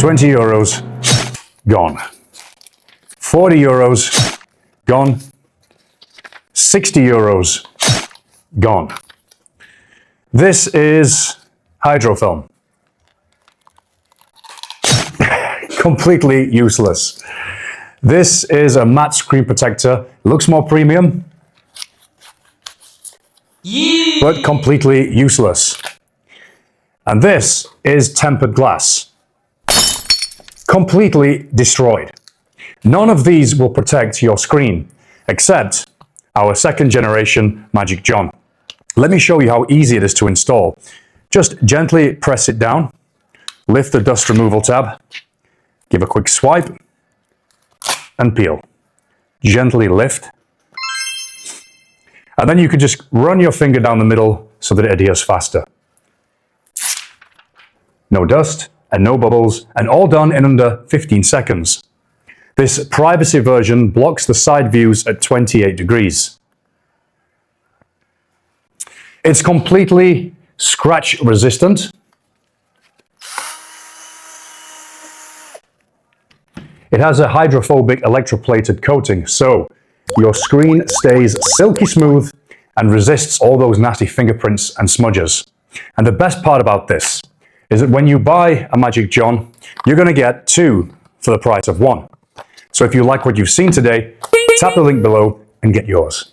20 euros, gone. 40 euros, gone. 60 euros, gone. This is hydrofilm. Completely useless. This is a matte screen protector. Looks more premium, but completely useless. And this is tempered glass. Completely destroyed. None of these will protect your screen, except our second generation MagicJohn. Let me show you how easy it is to install. Just gently press it down, lift the dust removal tab, give a quick swipe, and peel. Gently lift. And then you can just run your finger down the middle so that it adheres faster. No dust and no bubbles, and all done in under 15 seconds. This privacy version blocks the side views at 28 degrees. It's completely scratch resistant. It has a hydrophobic electroplated coating, so your screen stays silky smooth and resists all those nasty fingerprints and smudges. And the best part about this is that when you buy a MagicJohn, you're going to get two for the price of one. So if you like what you've seen today, tap the link below and get yours.